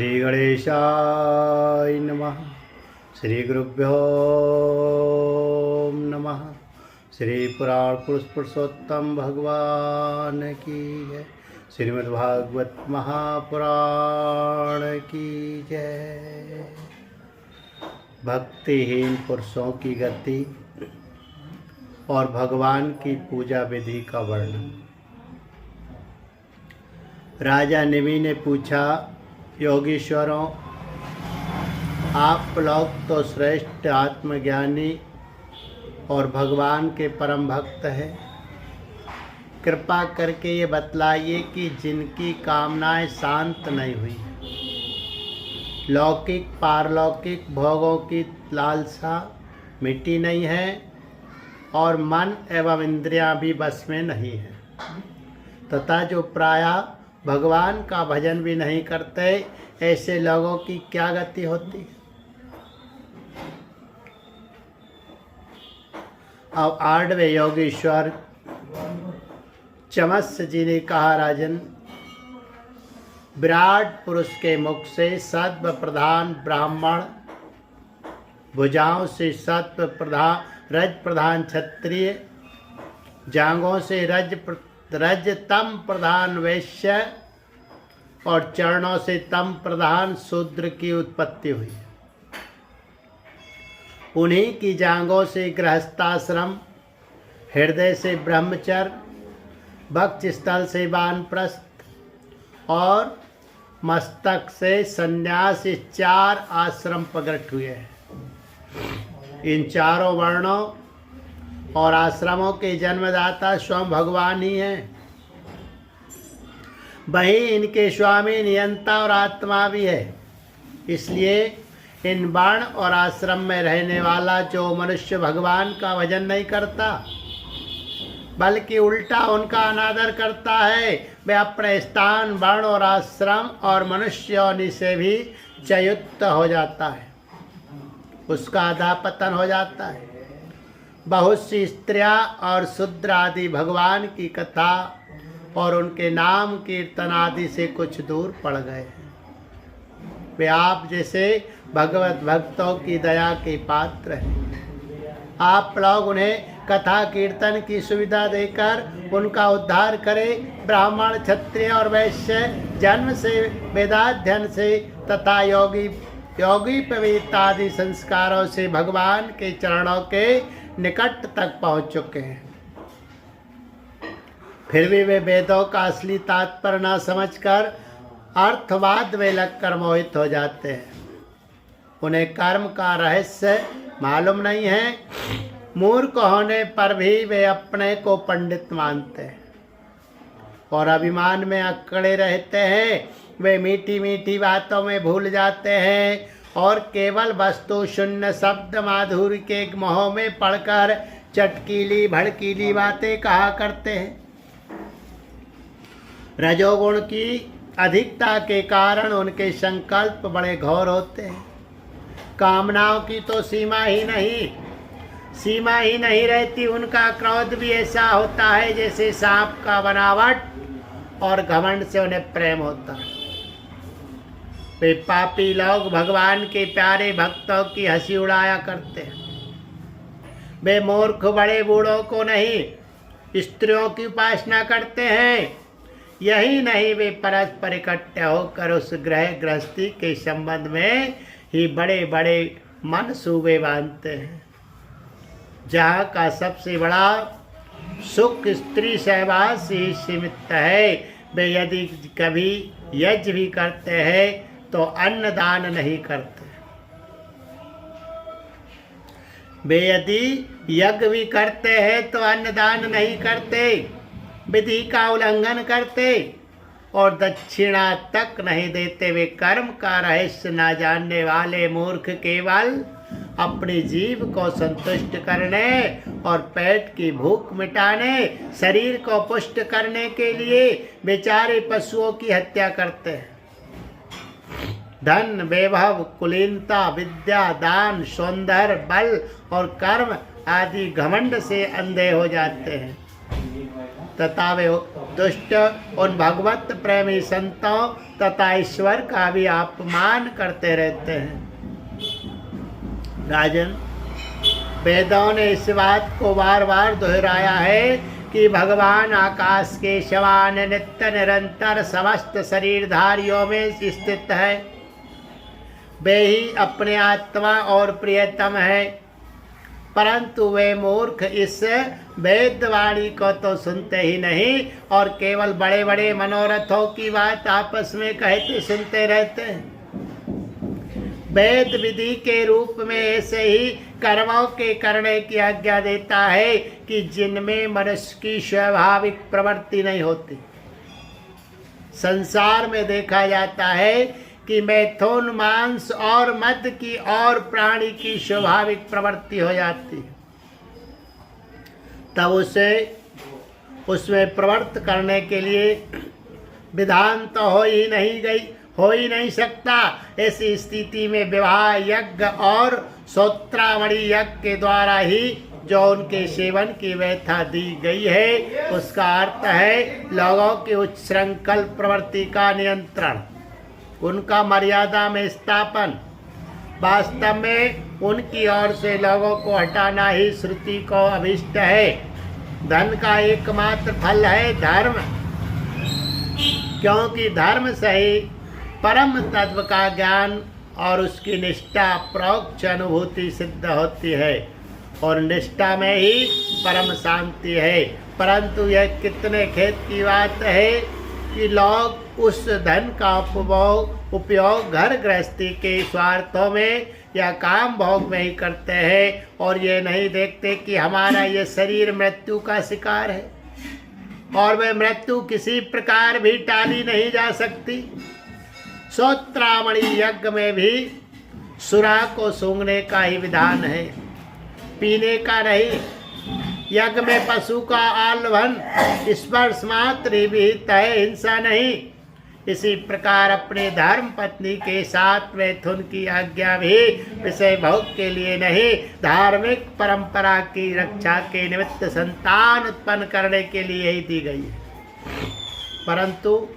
श्री गणेशाय नमः। श्री गुरुभ्यो नमः। श्री पुराण पुरुष पुरुषोत्तम भगवान की जय। श्रीमद्भागवत महापुराण की जय। भक्तिहीन पुरुषों की गति और भगवान की पूजा विधि का वर्णन। राजा निमि ने पूछा, योगीश्वरों, आप लोग तो श्रेष्ठ आत्मज्ञानी और भगवान के परम भक्त हैं। कृपा करके ये बतलाइए कि जिनकी कामनाएं शांत नहीं हुई, लौकिक पारलौकिक भोगों की लालसा मिटी नहीं है और मन एवं इंद्रियां भी बस में नहीं है, तथा जो प्रायः भगवान का भजन भी नहीं करते, ऐसे लोगों की क्या गति होती। अब 8वें योगीश्वर चमत्स जी ने कहा, राजन, विराट पुरुष के मुख से सत्व प्रधान ब्राह्मण, भुजाओं से सत्व प्रधान रज प्रधान क्षत्रिय, जांघों से रजतम प्रधान वैश्य और चरणों से तम प्रधान शूद्र की उत्पत्ति हुई। उन्हीं की जांघों से गृहस्थाश्रम, हृदय से ब्रह्मचर्य, वक्षस्थल से वानप्रस्थ और मस्तक से संन्यास, 4 आश्रम प्रकट हुए हैं। इन चारों वर्णों और आश्रमों के जन्मदाता स्वयं भगवान ही हैं। वही इनके स्वामी, नियंता और आत्मा भी है। इसलिए इन वर्ण और आश्रम में रहने वाला जो मनुष्य भगवान का भजन नहीं करता, बल्कि उल्टा उनका अनादर करता है, वे अपने स्थान, वर्ण और आश्रम और मनुष्य योनि से भी च्युत हो जाता है, उसका अधःपतन हो जाता है। बहुत सी स्त्रियां और शूद्र आदि भगवान की कथा और उनके नाम कीर्तन आदि से कुछ दूर पड़ गए हैं। वे आप जैसे भगवत भक्तों की दया के पात्र हैं। आप लोग उन्हें कथा कीर्तन की सुविधा देकर उनका उद्धार करें। ब्राह्मण, क्षत्रिय और वैश्य जन्म से, वेदाध्ययन से तथा योगी पवित्र आदि संस्कारों से भगवान के चरणों के निकट तक पहुंच चुके हैं। फिर भी वे वेदों का असली तात्पर्य न समझकर अर्थवाद में लगकर मोहित हो जाते हैं। उन्हें कर्म का रहस्य मालूम नहीं है। मूर्ख होने पर भी वे अपने को पंडित मानते हैं और अभिमान में अकड़े रहते हैं। वे मीठी मीठी बातों में भूल जाते हैं और केवल वस्तु शून्य शब्द माधुर्य के मोह में पड़कर चटकीली भड़कीली बातें कहा करते हैं। रजोगुण की अधिकता के कारण उनके संकल्प बड़े घोर होते हैं। कामनाओं की तो सीमा ही नहीं रहती। उनका क्रोध भी ऐसा होता है जैसे सांप का बनावट, और घमंड से उन्हें प्रेम होता है। वे पापी लोग भगवान के प्यारे भक्तों की हंसी उड़ाया करते हैं। वे मूर्ख बड़े बूढ़ों को नहीं, स्त्रियों की उपासना करते हैं। यही नहीं, वे परस्पर इकट्ठे होकर उस गृहस्थी के संबंध में ही बड़े बड़े मनसूबे बांधते हैं, जहाँ का सबसे बड़ा सुख स्त्री सहवास ही सीमित है। वे यदि कभी यज्ञ भी करते हैं तो अन्नदान नहीं करते। वे यदि यज्ञ भी करते हैं तो अन्नदान नहीं करते, विधि का उल्लंघन करते और दक्षिणा तक नहीं देते। वे कर्म का रहस्य न जानने वाले मूर्ख केवल अपनी जीव को संतुष्ट करने और पेट की भूख मिटाने, शरीर को पुष्ट करने के लिए बेचारे पशुओं की हत्या करते हैं। धन, वैभव, कुलीनता, विद्या, दान, सौंदर्य, बल और कर्म आदि घमंड से अंधे हो जाते हैं तथा वे दुष्ट उन भगवत प्रेमी संतों तथा ईश्वर का भी अपमान करते रहते हैं। राजन, वेदों ने इस बात को बार बार दोहराया है कि भगवान आकाश के समान नित्य निरंतर समस्त शरीरधारियों में स्थित है। वे ही अपने आत्मा और प्रियतम है, परंतु वे मूर्ख इस वेदवाणी को तो सुनते ही नहीं और केवल बड़े बड़े मनोरथों की बात आपस में कहते सुनते रहते हैं। वेद विधि के रूप में ऐसे ही कर्मों के करने की आज्ञा देता है कि जिनमें मनुष्य की स्वाभाविक प्रवृत्ति नहीं होती। संसार में देखा जाता है कि मैथुन, मांस और मद की और प्राणी की स्वाभाविक प्रवृत्ति हो जाती है, तब उसे उसमें प्रवृत्त करने के लिए विधान तो हो ही नहीं सकता। ऐसी स्थिति में विवाह यज्ञ और श्रोत्रावणी यज्ञ के द्वारा ही जो उनके सेवन की व्यवस्था दी गई है, उसका अर्थ है लोगों की उच्छृंखल प्रवृत्ति का नियंत्रण, उनका मर्यादा में स्थापन। वास्तव में उनकी ओर से लोगों को हटाना ही श्रुति को अभिष्ट है। धन का एकमात्र फल है धर्म, क्योंकि धर्म से ही परम तत्व का ज्ञान और उसकी निष्ठा प्रोक्ष अनुभूति सिद्ध होती है और निष्ठा में ही परम शांति है। परंतु यह कितने खेद की बात है कि लोग उस धन का उपयोग घर गृहस्थी के स्वार्थों में या काम भोग में ही करते हैं और ये नहीं देखते कि हमारा ये शरीर मृत्यु का शिकार है और वह मृत्यु किसी प्रकार भी टाली नहीं जा सकती। श्रोत्रामणि यज्ञ में भी सुरा को सूंघने का ही विधान है, पीने का नहीं। यज्ञ में पशु का आलवन स्पर्श मात्र ही विहित है, हिंसा नहीं। इसी प्रकार अपने धर्म पत्नी के साथ मैथुन की आज्ञा भी विषय भोग के लिए नहीं, धार्मिक परंपरा की रक्षा के निमित्त संतान उत्पन्न करने के लिए ही दी गई है। परंतु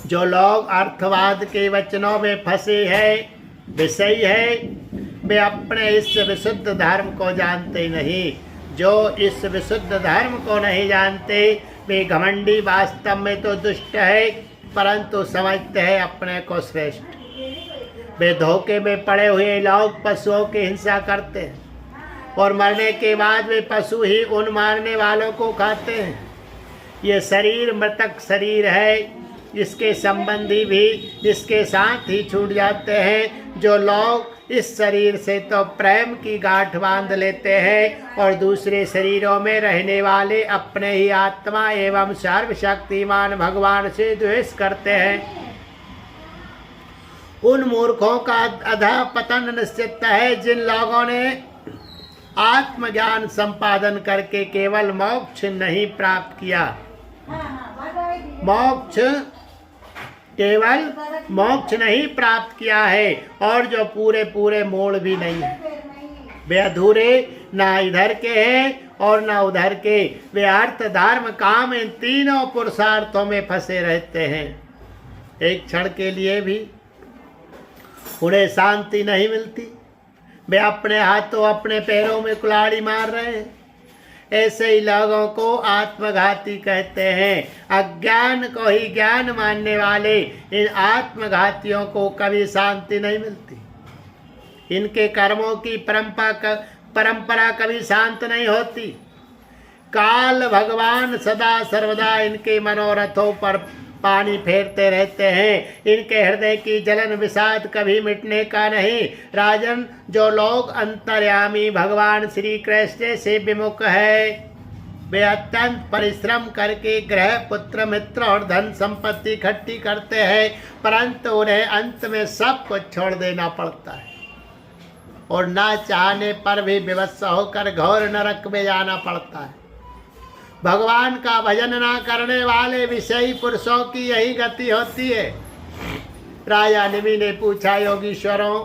जो लोग अर्थवाद के वचनों में फंसे हैं, विषयी है, वे अपने इस विशुद्ध धर्म को जानते नहीं। जो इस विशुद्ध धर्म को नहीं जानते वे घमंडी वास्तव में तो दुष्ट है, परंतु समझते हैं अपने को श्रेष्ठ। वे धोखे में पड़े हुए लोग पशुओं की हिंसा करते हैं और मरने के बाद वे पशु ही उन मारने वालों को खाते हैं। ये शरीर मृतक शरीर है, इसके संबंधी भी इसके साथ ही छूट जाते हैं। जो लोग इस शरीर से तो प्रेम की गांठ बांध लेते हैं और दूसरे शरीरों में रहने वाले अपने ही आत्मा एवं सर्वशक्तिमान भगवान से द्वेष करते हैं, उन मूर्खों का अधः पतन निश्चित है। जिन लोगों ने आत्मज्ञान संपादन करके केवल मोक्ष नहीं प्राप्त किया, केवल मोक्ष नहीं प्राप्त किया है और जो पूरे पूरे मोड़ भी नहीं है, वे अधूरे ना इधर के हैं और ना उधर के। वे अर्थ धर्म काम इन तीनों पुरुषार्थों में फंसे रहते हैं। एक क्षण के लिए भी उन्हें शांति नहीं मिलती। वे अपने हाथों अपने पैरों में कुल्हाड़ी मार रहे हैं। ऐसे ही लोगों को आत्मघाती कहते हैं। अज्ञान को ही ज्ञान मानने वाले इन आत्मघातियों को कभी शांति नहीं मिलती। इनके कर्मों की परंपरा कभी शांत नहीं होती। काल भगवान सदा सर्वदा इनके मनोरथों पर पानी फेरते रहते हैं। इनके हृदय की जलन विषाद कभी मिटने का नहीं। राजन, जो लोग अंतर्यामी भगवान श्री कृष्ण से विमुख है, वे अत्यंत परिश्रम करके ग्रह, पुत्र, मित्र और धन संपत्ति इकट्ठी करते हैं, परंतु उन्हें अंत में सब कुछ छोड़ देना पड़ता है और ना चाहने पर भी विवश होकर घोर नरक में जाना पड़ता है। भगवान का भजन ना करने वाले विषयी पुरुषों की यही गति होती है। राजा निमि ने पूछा, योगीश्वरों,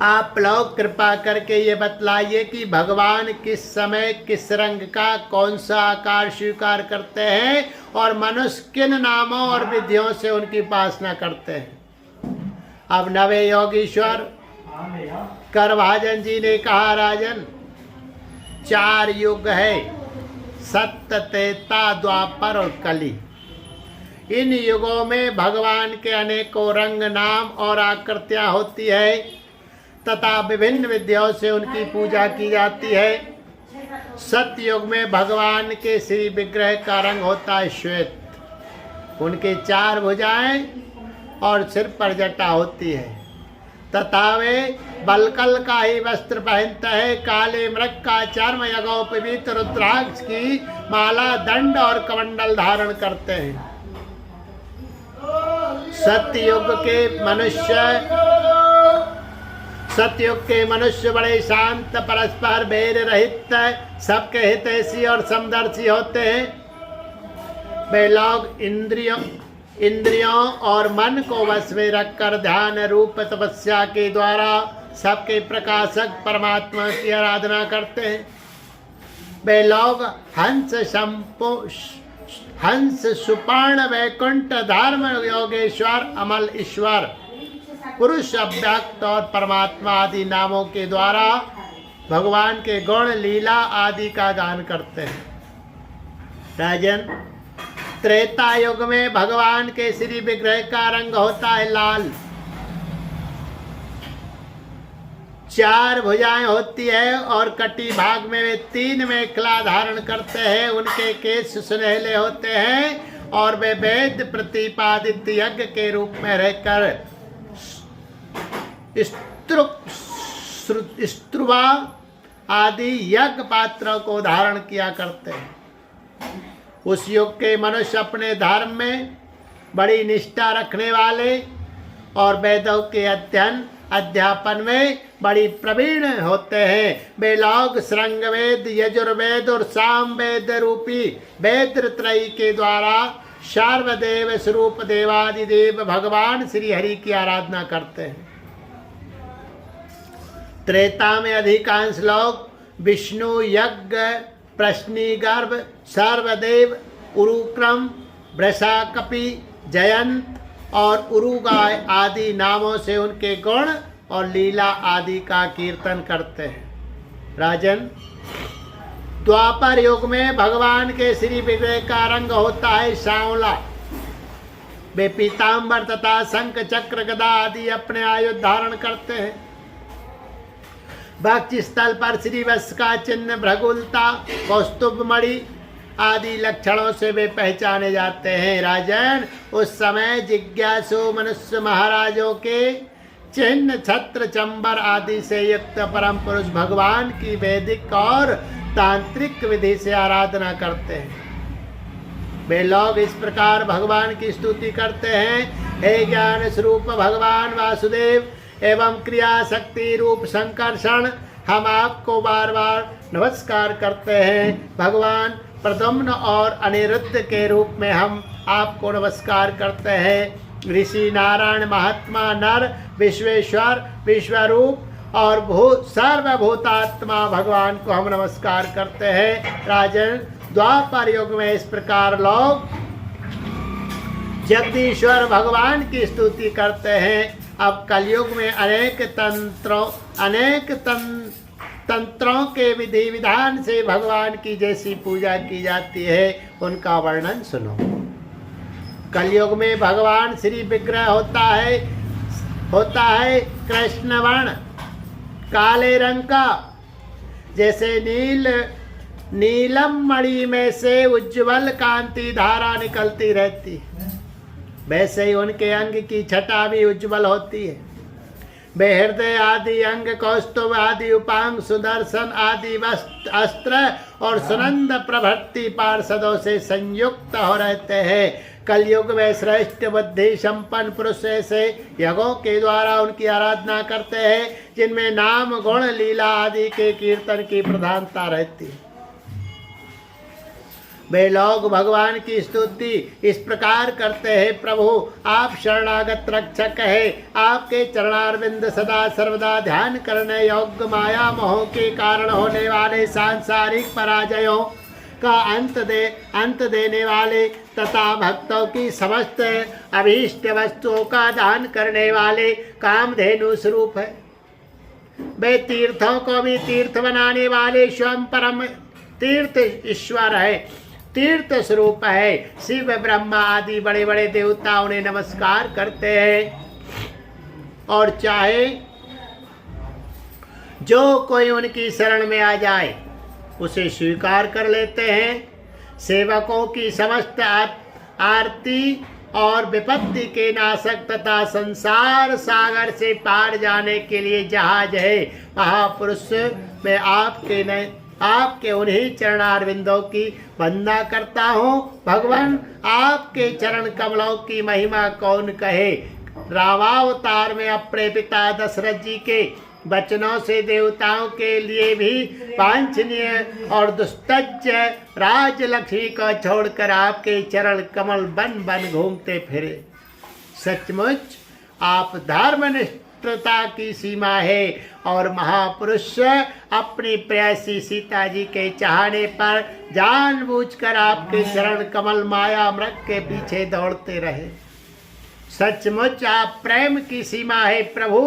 आप लोग कृपा करके ये बतलाइए कि भगवान किस समय किस रंग का कौन सा आकार स्वीकार करते हैं और मनुष्य किन नामों और विधियों से उनकी उपासना करते हैं। अब नवे योगीश्वर करभाजन जी ने कहा, राजन 4 युग है, सत्य, त्रेता, द्वापर और कली। इन युगों में भगवान के अनेकों रंग, नाम और आकृतियां होती है तथा विभिन्न विधियों से उनकी पूजा की जाती है। सतयुग में भगवान के श्री विग्रह का रंग होता है श्वेत, उनके 4 भुजाएं और सिर पर जटा होती है तथा वे बलकल का ही वस्त्र पहनते हैं। काले मृग का चर्म, यज्ञोपवीत रुद्राक्ष की माला, दंड और कमंडल धारण करते हैं। सतयुग के मनुष्य बड़े शांत, परस्पर बैर रहित, सबके हितैषी और समदर्शी होते हैं। वे लोग इंद्रियों और मन को वश में रखकर ध्यान रूप तपस्या के द्वारा सबके प्रकाशक परमात्मा की आराधना करते हैं। वे लोग हंस, सुपर्ण, वैकुंठ, धर्म योगेश्वर, अमल ईश्वर, पुरुष अव्यक्त और परमात्मा आदि नामों के द्वारा भगवान के गुण, लीला आदि का गान करते हैं। राजन, त्रेता युग में भगवान के श्री विग्रह का रंग होता है लाल। 4 भुजाएं होती है और कटी भाग में वे 3 मेखला धारण करते हैं। उनके केश सुनहले होते हैं और वे वेद प्रतिपादित यज्ञ के रूप में रहकर स्त्रुवा आदि यज्ञ पात्रों को धारण किया करते हैं। उस युग के मनुष्य अपने धर्म में बड़ी निष्ठा रखने वाले और वेदों के अध्यापन में बड़ी प्रवीण होते हैं। वे लोग श्रृंग वेद, यजुर्वेद और सामवेद रूपी वेद त्रयी के द्वारा सर्वदेव स्वरूप देवादिदेव भगवान श्री हरि की आराधना करते हैं। त्रेता में अधिकांश लोग विष्णु, यज्ञ, प्रश्नी गर्भ, सर्वदेव, उरुक्रम, वृषाकपि, जयंत और उरुगाय आदि नामों से उनके गुण और लीला आदि का कीर्तन करते हैं। राजन, द्वापर युग में भगवान के श्री विग्रह का रंग होता है सांवला। वे पीताम्बर तथा शंख, चक्र, गदा आदि अपने आयुध धारण करते हैं। भक्ति स्थल पर श्री वत्स का चिन्ह, भ्रगुलता, कौस्तुभ मणि आदि लक्षणों से वे पहचाने जाते हैं। राजन, उस समय जिज्ञासु मनुष्य महाराजों के चिन्ह, छत्र, चंबर आदि से युक्त परम पुरुष भगवान की वैदिक और तांत्रिक विधि से आराधना करते हैं। वे लोग इस प्रकार भगवान की स्तुति करते हैं। हे ज्ञान स्वरूप भगवान वासुदेव एवं क्रिया शक्ति रूप संकर्षण, हम आपको बार बार नमस्कार करते हैं। भगवान प्रद्युम्न और अनिरुद्ध के रूप में हम आपको नमस्कार करते हैं। ऋषि नारायण, महात्मा, नर, विश्वेश्वर, विश्वरूप और सर्वभूतात्मा भगवान को हम नमस्कार करते हैं। राजन, द्वापर युग में इस प्रकार लोग जगदीश्वर भगवान की स्तुति करते हैं। अब कलयुग में अनेक तंत्रों के विधि विधान से भगवान की जैसी पूजा की जाती है, उनका वर्णन सुनो। कलयुग में भगवान श्री विग्रह होता है कृष्ण वर्ण, काले रंग का, जैसे नीलम मणि में से उज्ज्वल कांति धारा निकलती रहती है, वैसे ही उनके अंग की छटा भी उज्ज्वल होती है। वे हृदय आदि अंग, कौस्तुभ आदि उपांग, सुदर्शन आदि अस्त्र और सुनंद प्रभृति पार्षदों से संयुक्त हो रहते हैं। कलयुग में श्रेष्ठ बुद्धि संपन्न पुरुष ऐसे यज्ञों के द्वारा उनकी आराधना करते हैं, जिनमें नाम, गुण, लीला आदि के कीर्तन की प्रधानता रहती है। वे लोग भगवान की स्तुति इस प्रकार करते हैं, प्रभु आप शरणागत रक्षक है, आपके चरणारविंद सदा सर्वदा ध्यान करने योग्य, माया मोह के कारण होने वाले सांसारिक पराजयों का अंत देने वाले तथा भक्तों की समस्त अभीष्ट वस्तुओं का दान करने वाले कामधेनु स्वरूप है। वे तीर्थों को भी तीर्थ बनाने वाले स्वयं परम तीर्थ ईश्वर है, तीर्थ स्वरूप है। शिव ब्रह्मा आदि बड़े बड़े देवता उन्हें नमस्कार करते हैं और चाहे जो कोई उनकी शरण में आ जाए उसे स्वीकार कर लेते हैं। सेवकों की समस्त आरती और विपत्ति के नाशक तथा संसार सागर से पार जाने के लिए जहाज है। महापुरुष मैं आपके उन्हीं चरणारविंदों की वंदना करता हूँ। भगवान आपके चरण कमलों की महिमा कौन कहे। रामावतार में अपने पिता दशरथ जी के वचनों से देवताओं के लिए भी वांछनीय और दुस्तज राजलक्ष्मी को छोड़कर आपके चरण कमल बन बन घूमते फिरे। सचमुच आप धर्मनिष्ठता की सीमा है और महापुरुष अपनी प्रेयसी सीता जी के चाहने पर जानबूझकर आपके चरण कमल माया मृग के पीछे दौड़ते रहे। सचमुच आप प्रेम की सीमा है प्रभु,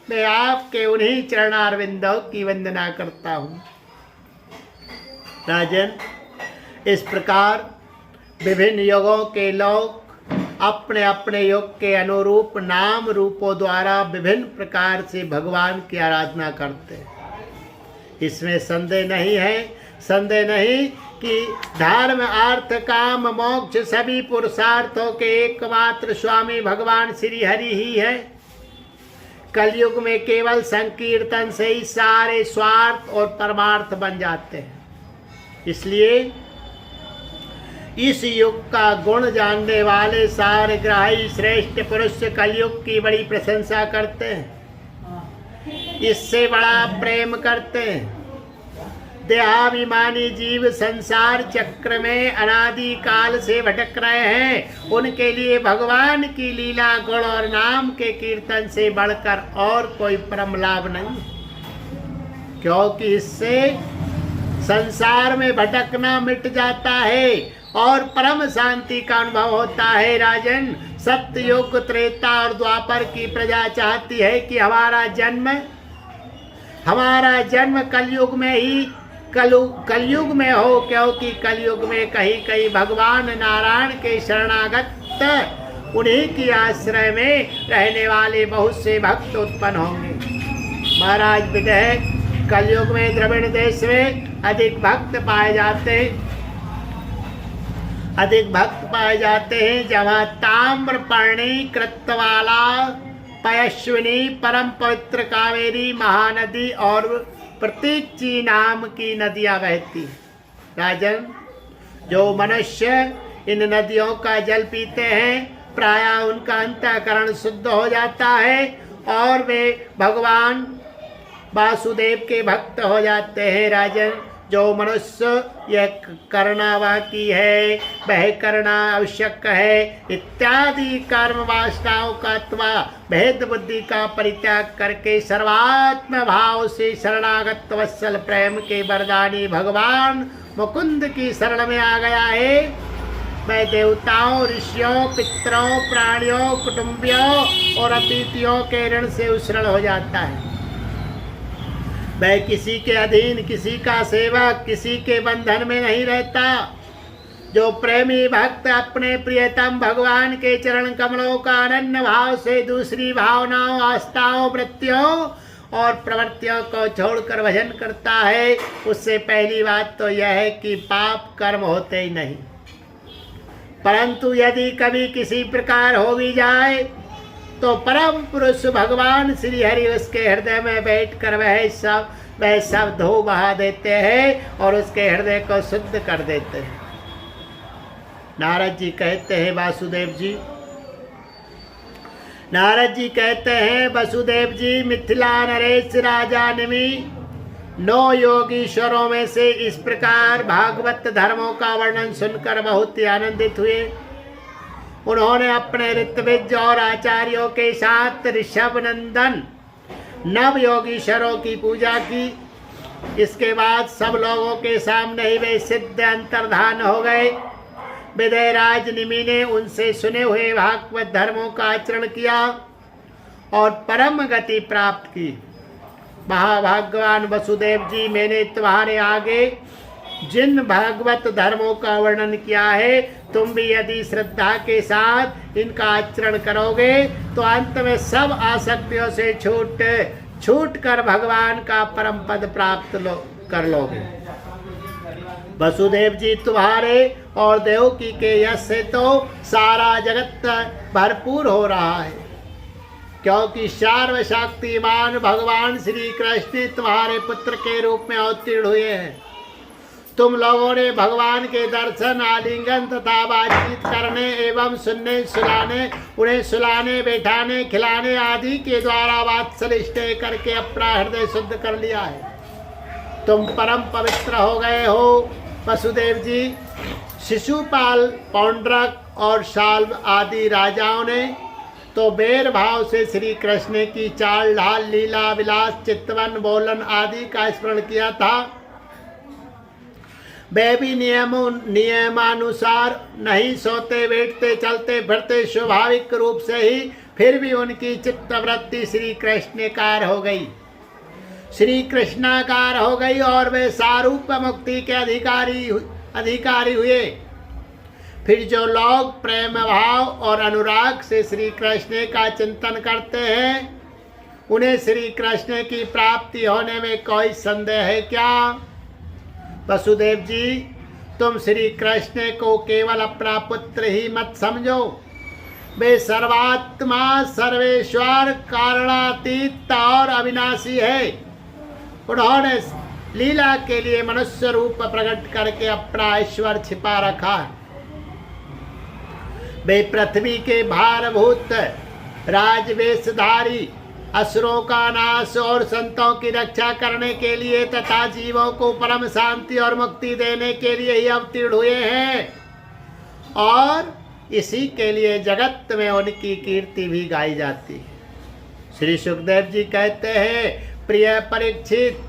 मैं आपके उन्हीं चरणारविंदों की वंदना करता हूँ। राजन, इस प्रकार विभिन्न युगों के लोग अपने अपने युग के अनुरूप नाम रूपों द्वारा विभिन्न प्रकार से भगवान की आराधना करते हैं। इसमें संदेह नहीं कि धर्म अर्थ काम मोक्ष सभी पुरुषार्थों के एकमात्र स्वामी भगवान श्री हरि ही है। कलयुग में केवल संकीर्तन से ही सारे स्वार्थ और परमार्थ बन जाते हैं। इसलिए इस युग का गुण जानने वाले सारग्राही श्रेष्ठ पुरुष कलयुग की बड़ी प्रशंसा करते हैं, इससे बड़ा प्रेम करते हैं। देहाभिमानी जीव संसार चक्र में अनादि काल से भटक रहे हैं, उनके लिए भगवान की लीला गुण और नाम के कीर्तन से बढ़कर और कोई परम लाभ नहीं, क्योंकि इससे संसार में भटकना मिट जाता है और परम शांति का अनुभव होता है। राजन, सत्ययुग त्रेता और द्वापर की प्रजा चाहती है कि हमारा जन्म कलयुग में हो, क्योंकि कलयुग में कहीं भगवान नारायण के शरणागत उन्हीं की आश्रय में रहने वाले बहुत से भक्त उत्पन्न होंगे। महाराज विदेह कलयुग में द्रविड़ देश में अधिक भक्त पाए जाते हैं, जहाँ ताम्रपर्णी कृतवाला पयस्विनी परम पवित्र कावेरी महानदी और प्रतीची नाम की नदियां बहती। राजन, जो मनुष्य इन नदियों का जल पीते हैं प्रायः उनका अंतःकरण शुद्ध हो जाता है और वे भगवान वासुदेव के भक्त हो जाते हैं। राजन, जो मनुष्य यह करना बाकी है वह करना आवश्यक है इत्यादि कर्म वासनाओं का अथवा भेद बुद्धि का परित्याग करके सर्वात्म भाव से शरणागत वत्सल प्रेम के वरदानी भगवान मुकुंद की शरण में आ गया है, वह देवताओं, ऋषियों, पितरों, प्राणियों, कुटुंबियों और अतिथियों के ऋण से उछृण हो जाता है। वह किसी के अधीन, किसी का सेवक, किसी के बंधन में नहीं रहता। जो प्रेमी भक्त अपने प्रियतम भगवान के चरण कमलों का अनन्य भाव से दूसरी भावनाओं, आस्थाओं, वृत्तियों और प्रवृत्तियों को छोड़कर भजन करता है, उससे पहली बात तो यह है कि पाप कर्म होते ही नहीं। परंतु यदि कभी किसी प्रकार हो भी जाए तो परम पुरुष भगवान श्री हरि उसके हृदय में बैठकर वह सब धो बहा देते हैं और उसके हृदय को शुद्ध कर देते हैं। नारद जी कहते हैं वसुदेव जी, मिथिला नरेश राजा निमि 9 योगीश्वरों में से इस प्रकार भागवत धर्मों का वर्णन सुनकर बहुत ही आनंदित हुए। उन्होंने अपने ऋत्विज और आचार्यों के साथ ऋषभ नंदन 9 योगीश्वरों की पूजा की। इसके बाद सब लोगों के सामने ही वे सिद्ध अंतर्धान हो गए। विदयराज निमि ने उनसे सुने हुए भागवत धर्मों का आचरण किया और परम गति प्राप्त की। महाभाग्यवान वसुदेव जी, मैंने तुम्हारे आगे जिन भागवत धर्मों का वर्णन किया है, तुम भी यदि श्रद्धा के साथ इनका आचरण करोगे तो अंत में सब आसक्तियों से छूट कर भगवान का परम पद प्राप्त कर लोगे। वसुदेव जी, तुम्हारे और देवकी के यश से तो सारा जगत भरपूर हो रहा है, क्योंकि सर्वशक्तिमान भगवान श्री कृष्ण तुम्हारे पुत्र के रूप में अवतीर्ण हुए हैं। तुम लोगों ने भगवान के दर्शन, आलिंगन तथा बातचीत करने एवं उन्हें सुलाने, बैठाने, खिलाने आदि के द्वारा वात्सल्य करके अपना हृदय शुद्ध कर लिया है। तुम परम पवित्र हो गए हो। वसुदेव जी, शिशुपाल, पौंड्रक और शाल्व आदि राजाओं ने तो बेर भाव से श्री कृष्ण की चाल ढाल, लीला विलास, चितवन, बोलन आदि का स्मरण किया था। वे भी नियमानुसार नहीं सोते, बैठते, चलते फिरते, स्वाभाविक रूप से ही, फिर भी उनकी चित्तवृत्ति श्री कृष्णकार हो गई, श्री कृष्णाकार हो गई और वे सारूप मुक्ति के अधिकारी हुए। फिर जो लोग प्रेम भाव और अनुराग से श्री कृष्ण का चिंतन करते हैं, उन्हें श्री कृष्ण की प्राप्ति होने में कोई संदेह है क्या? वसुदेव जी, तुम श्री कृष्ण को केवल अपना पुत्र ही मत समझो। वे सर्वात्मा, सर्वेश्वर, कारणातीत और अविनाशी है। उन्होंने लीला के लिए मनुष्य रूप प्रकट करके अपना ऐश्वर्य छिपा रखा है। वे पृथ्वी के भारभूत राजवेशधारी, असुरों का नाश और संतों की रक्षा करने के लिए तथा जीवों को परम शांति और मुक्ति देने के लिए ही अवतीर्ण हुए हैं, और इसी के लिए जगत में उनकी कीर्ति भी गाई जाती है। श्री सुखदेव जी कहते हैं, प्रिय परीक्षित,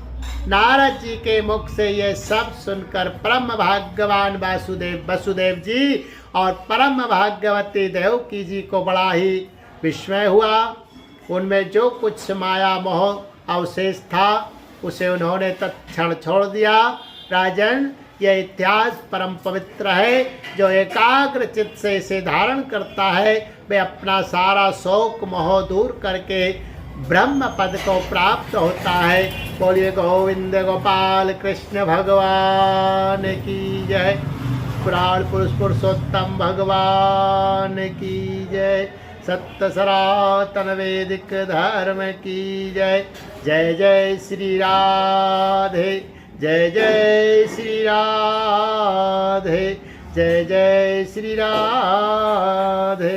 नारद जी के मुख से ये सब सुनकर परम भाग्यवान वसुदेव जी और परम भाग्यवती देवकी जी को बड़ा ही विस्मय हुआ। उनमें जो कुछ माया मोह अवशेष था उसे उन्होंने तत्क्षण छोड़ दिया। राजन, यह इतिहास परम पवित्र है। जो एकाग्र चित्त से इसे धारण करता है, वे अपना सारा शोक मोह दूर करके ब्रह्म पद को प्राप्त होता है। बोलिए गोविंद गोपाल कृष्ण भगवान की जय। पुराण पुरुष पुरुषोत्तम भगवान की जय। सत्य सनातन वैदिक धर्म की जय। जय जय श्री राधे, जय जय श्री राधे, जय जय श्री राधे।